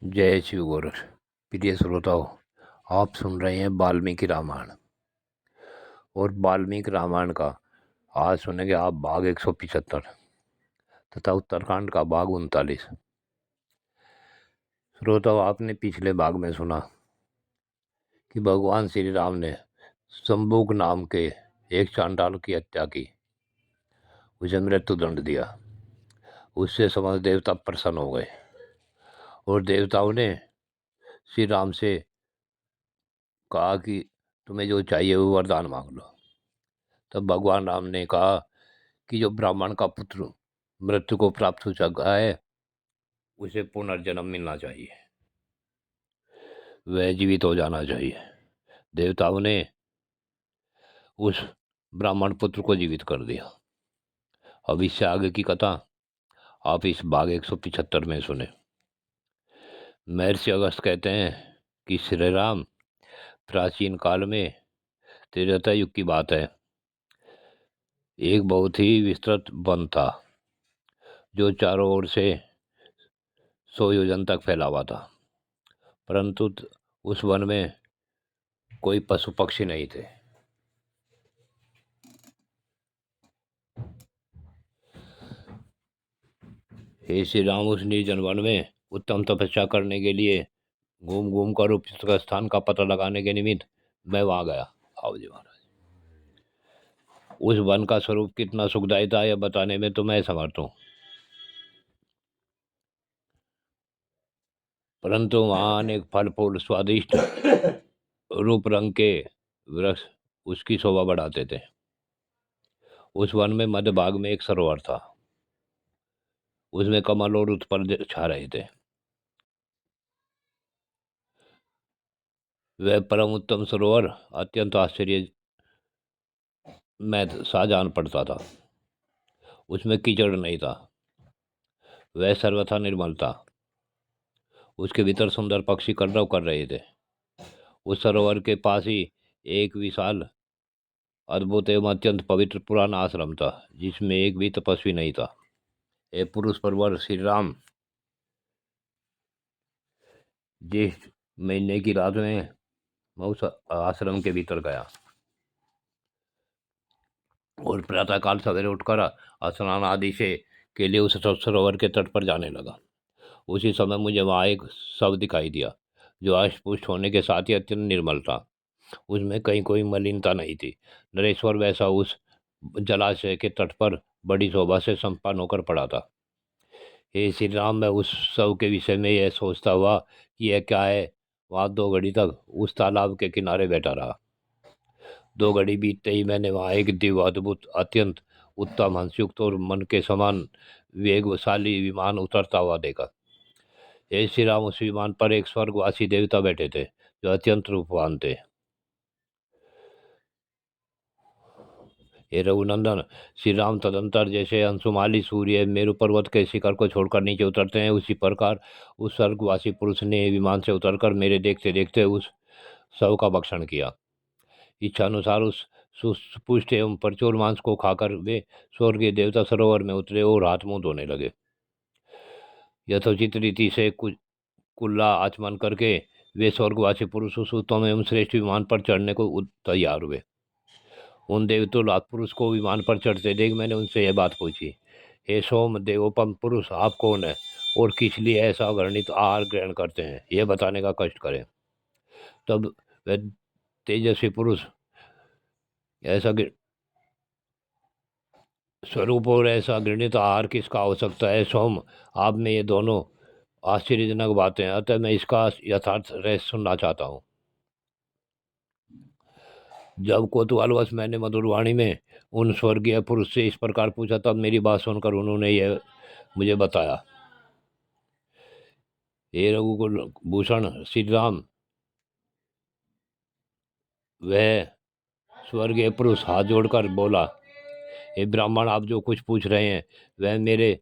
जय शिव गुरु। प्रिय श्रोताओं, आप सुन रहे हैं वाल्मीकि रामायण। और वाल्मीकि रामायण का आज सुनेंगे आप भाग 175 तथा उत्तरकांड का भाग 39। श्रोताओं, आपने पिछले भाग में सुना कि भगवान श्री राम ने शंभुक नाम के एक चांडाल की हत्या की, उसे मृत्युदंड दिया। उससे समस्त देवता प्रसन्न हो गए और देवताओं ने श्री राम से कहा कि तुम्हें जो चाहिए वो वरदान मांग लो। तब भगवान राम ने कहा कि जो ब्राह्मण का पुत्र मृत्यु को प्राप्त हो चुका है उसे पुनर्जन्म मिलना चाहिए, वह जीवित हो जाना चाहिए। देवताओं ने उस ब्राह्मण पुत्र को जीवित कर दिया। अब इससे आगे की कथा आप इस भाग 175 में सुने। महर्षि अगस्त्य कहते हैं कि श्री राम प्राचीन काल में त्रेता युग की बात है, एक बहुत ही विस्तृत वन था जो चारों ओर से 100 योजन तक फैला हुआ था, परंतु उस वन में कोई पशु पक्षी नहीं थे। हे श्री राम, उस निर्जन वन में उत्तम तपस्या करने के लिए घूम घूम कर उपयुक्त स्थान का पता लगाने के निमित्त मैं वहां गया। आओ जी महाराज। उस वन का स्वरूप कितना सुखदायी था यह बताने में तो मैं समर्थ हूँ, परंतु वहां अनेक फल फूल स्वादिष्ट रूप रंग के वृक्ष उसकी शोभा बढ़ाते थे। उस वन में मध्य भाग में एक सरोवर था, उसमें कमल और उत्पल छा रहे थे। वह परम उत्तम सरोवर अत्यंत आश्चर्य में सा जान पड़ता था। उसमें कीचड़ नहीं था, वह सर्वथा निर्मल था। उसके भीतर सुंदर पक्षी कलरव कर रहे थे। उस सरोवर के पास ही एक विशाल अद्भुत एवं अत्यंत पवित्र पुराना आश्रम था, जिसमें एक भी तपस्वी नहीं था। एक पुरुष परवर श्री राम ज्येष्ठ महीने की रात में मैं उस आश्रम के भीतर गया और प्रातःकाल सवेरे उठकर स्नान आदि से के लिए उस सरोवर के तट पर जाने लगा। उसी समय मुझे वहाँ एक शव दिखाई दिया जो अष्टपुष्ट होने के साथ ही अत्यंत निर्मल था। उसमें कहीं कोई मलिनता नहीं थी। नरेश्वर वैसा उस जलाशय के तट पर बड़ी शोभा से संपन्न होकर पड़ा था। हे श्री राम, मैं उस शव के विषय में यह सोचता हुआ कि यह क्या है, वहाँ 2 घड़ी तक उस तालाब के किनारे बैठा रहा। 2 घड़ी बीतते ही मैंने वहाँ एक दिव्य अद्भुत अत्यंत उत्तम हंसयुक्त और मन के समान वेगशाली विमान उतरता हुआ देखा। हे श्री राम, उस विमान पर एक स्वर्गवासी देवता बैठे थे जो अत्यंत रूपवान थे। हे रघुनंदन, श्री राम तदंतर जैसे अंशुमाली सूर्य मेरु पर्वत के शिखर को छोड़कर नीचे उतरते हैं, उसी प्रकार उस स्वर्गवासी पुरुष ने विमान से उतरकर मेरे देखते देखते उस शव का भक्षण किया। इच्छा अनुसार उस सुपुष्ट एवं प्रचुर मांस को खाकर वे स्वर्गीय देवता सरोवर में उतरे और हाथ मुंह धोने लगे। यथोचित रीति से कुछ कुल्ला आचमन करके वे स्वर्गवासी पुरुष उस उत्तम एवं श्रेष्ठ विमान पर चढ़ने को तैयार हुए। उन देवतुल्य पुरुष को विमान पर चढ़ते देख मैंने उनसे यह बात पूछी, हे सोम देवोपम पुरुष, आप कौन है और किस लिए ऐसा अगणित आहार ग्रहण करते हैं, यह बताने का कष्ट करें। तब वह तेजस्वी पुरुष ऐसा स्वरूप और ऐसा घृणित आहार किसका हो सकता है सोम, आप में ये दोनों आश्चर्यजनक बातें, अतः मैं इसका यथार्थ रहस्य सुनना चाहता हूँ। जब कौतूहलवश मैंने मधुर वाणी में उन स्वर्गीय पुरुष से इस प्रकार पूछा, तब मेरी बात सुनकर उन्होंने यह मुझे बताया। हे रघुकुल भूषण श्री राम, वह स्वर्गीय पुरुष हाथ जोड़कर बोला, हे ब्राह्मण, आप जो कुछ पूछ रहे हैं वह मेरे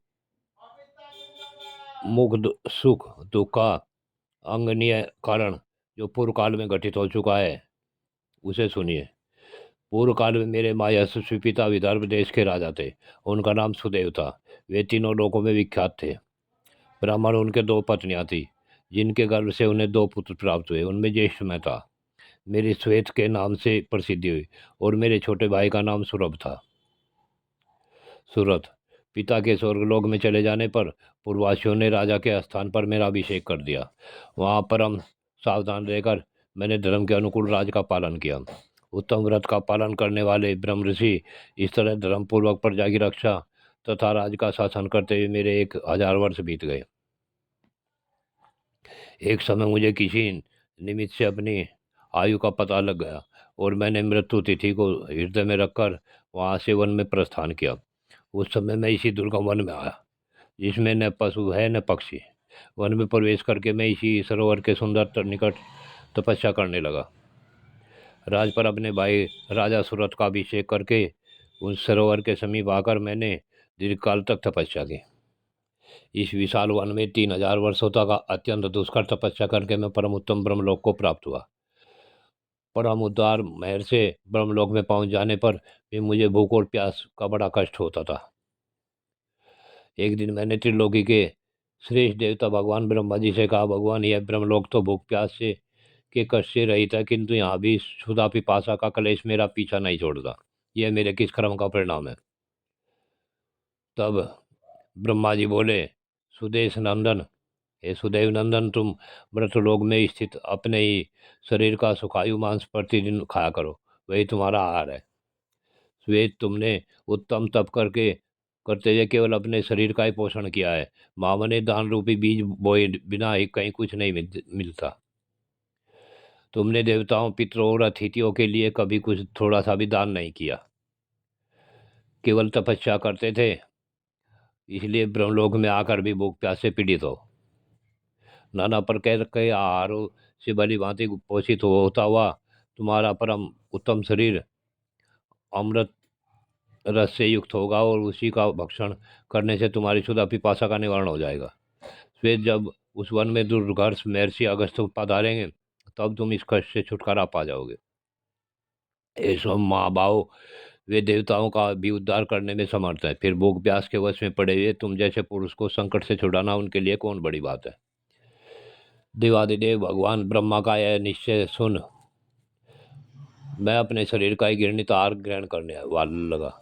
मुख सुख दुख का अंगनीय कारण जो पूर्व काल में घटित हो चुका है उसे सुनिए। पूर्व काल में मेरे माँ यशस्वी पिता विदर्भ देश के राजा थे। उनका नाम सुदेव था। वे तीनों लोकों में विख्यात थे। ब्राह्मण उनके 2 पत्नियां थी। जिनके गर्भ से उन्हें 2 पुत्र प्राप्त हुए। उनमें ज्येष्ठ मैं था। मेरी श्वेत के नाम से प्रसिद्धि हुई और मेरे छोटे भाई का नाम सुरभ था। सूरत। पिता के स्वर्गलोक में चले जाने पर पूर्ववासियों ने राजा के स्थान पर मेरा अभिषेक कर दिया। वहाँ पर हम सावधान रहकर मैंने धर्म के अनुकूल राज का पालन किया। उत्तम व्रत का पालन करने वाले ब्रह्म ऋषि इस तरह धर्मपूर्वक प्रजा की रक्षा तथा राज का शासन करते हुए मेरे 1000 वर्ष बीत गए। एक समय मुझे किसी निमित्त से अपनी आयु का पता लग गया और मैंने मृत्यु तिथि को हृदय में रखकर वहाँ से वन में प्रस्थान किया। उस समय मैं इसी दुर्गम वन में आया जिसमें न पशु है न पक्षी। वन में प्रवेश करके मैं इसी सरोवर के सुंदर निकट तपस्या करने लगा। राज पर अपने भाई राजा सूरत का अभिषेक करके उस सरोवर के समीप आकर मैंने दीर्घकाल तक तपस्या की। इस विशाल वन में 3000 वर्षों तक अत्यंत दुष्कर तपस्या करके मैं परम उत्तम ब्रह्मलोक को प्राप्त हुआ। परम उद्धार महर से ब्रह्मलोक में पहुंच जाने पर भी मुझे भूख और प्यास का बड़ा कष्ट होता था। एक दिन मैंने त्रिलोकी के श्रेष्ठ देवता भगवान ब्रह्मा जी से कहा, भगवान, यह ब्रह्मलोक तो भूख प्यास से के कष्ट से रहित है, किंतु यहाँ भी क्षुधा पिपासा का क्लेश मेरा पीछा नहीं छोड़ता। यह मेरे किस कर्म का परिणाम है? तब ब्रह्मा जी बोले, सुदेश नंदन, हे सुदेव नंदन, तुम मृतलोक में स्थित अपने ही शरीर का सुखायु मांस प्रतिदिन खाया करो, वही तुम्हारा आहार है। श्वेत, तुमने उत्तम तप करते हुए केवल अपने शरीर का ही पोषण किया है। मामा ने दान रूपी बीज बोए बिना ही कहीं कुछ नहीं मिलता। तुमने देवताओं, पितरों और अतिथियों के लिए कभी कुछ थोड़ा सा भी दान नहीं किया, केवल तपस्या करते थे, इसलिए ब्रह्मलोक में आकर भी भूख प्यास से पीड़ित हो। नाना प्रकार के आहारों से भली भांति पोषित होता हुआ तुम्हारा परम उत्तम शरीर अमृत रस से युक्त होगा और उसी का भक्षण करने से तुम्हारी क्षुधा पिपासा का निवारण हो जाएगा। फिर जब उस वन में दुर्धर्ष महर्षि अगस्त्य पधारेंगे तब तुम इस कष्ट से छुटकारा पा जाओगे। ऐसो महाभाव, वे देवताओं का भी उद्धार करने में समर्थ है। फिर भूख प्यास के वश में पड़े हुए तुम जैसे पुरुष को संकट से छुड़ाना उनके लिए कौन बड़ी बात है? देवादिदेव भगवान ब्रह्मा का यह निश्चय सुन मैं अपने शरीर का ही घृणित आहार ग्रहण करने वाला लगा।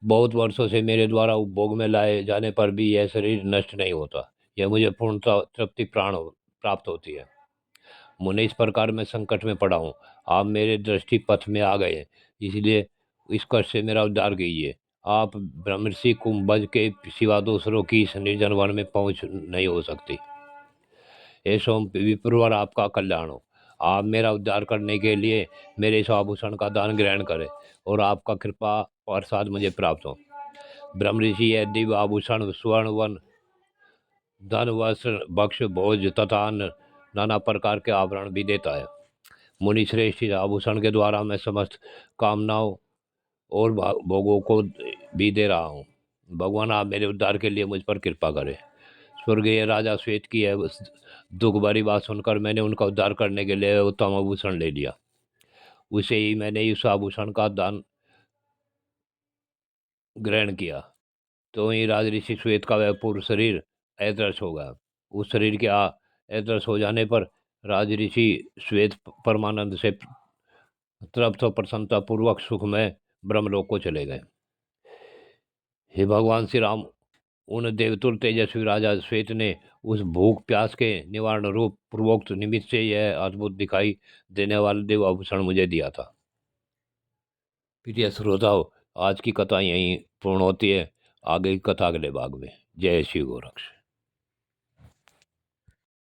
बहुत वर्षों से मेरे द्वारा उपभोग में लाए जाने पर भी यह शरीर नष्ट नहीं होता। यह मुझे पूर्णतः तृप्ति प्राप्त होती है। मुने, इस प्रकार मैं संकट में पड़ा हूँ, आप मेरे दृष्टि पथ में आ गए, इसलिए इस कष्ट से मेरा उद्धार कीजिए। आप ब्रह्मर्षि कुंभज के सिवा दूसरों की इस निर्जन वन में पहुँच नहीं हो सकती। हे सोम विप्रवर, आपका कल्याण हो। आप मेरा उद्धार करने के लिए मेरे इस आभूषण का दान ग्रहण करें और आपका कृपा प्रसाद मुझे प्राप्त हो। ब्रह्म ऋषि यह दिव्य आभूषण स्वर्ण वन धन वस्त्र भक्ष भोज तथा अन्य नाना प्रकार के आभरण भी देता है। मुनि श्रेष्ठ, इस आभूषण के द्वारा मैं समस्त कामनाओं और भोगों को भी दे रहा हूँ। भगवान, आप मेरे उद्धार के लिए मुझ पर कृपा करें। स्वर्गीय राजा श्वेत की है दुख भरी बात सुनकर मैंने उनका उद्धार करने के लिए उत्तम आभूषण ले लिया। उसे ही मैंने उस आभूषण का दान ग्रहण किया। तो ही राजऋषि श्वेत का वह पूर्व शरीर अदृश्य हो गया। उस शरीर के अदृश्य हो जाने पर राजऋषि श्वेत परमानंद से तृप्त और प्रसन्नता पूर्वक सुखमय ब्रह्मलोक को चले गए। हे भगवान श्री राम, उन देवतुल तेजस्वी राजा श्वेत ने उस भूख प्यास के निवारण रूप पूर्वोक्त निमित्त से यह अद्भुत दिखाई देने वाला देव आभूषण मुझे दिया था। प्रिय श्रोताओ, आज की कथा यहीं पूर्ण होती है। आगे की कथा अगले भाग में। जय श्री गोरक्ष।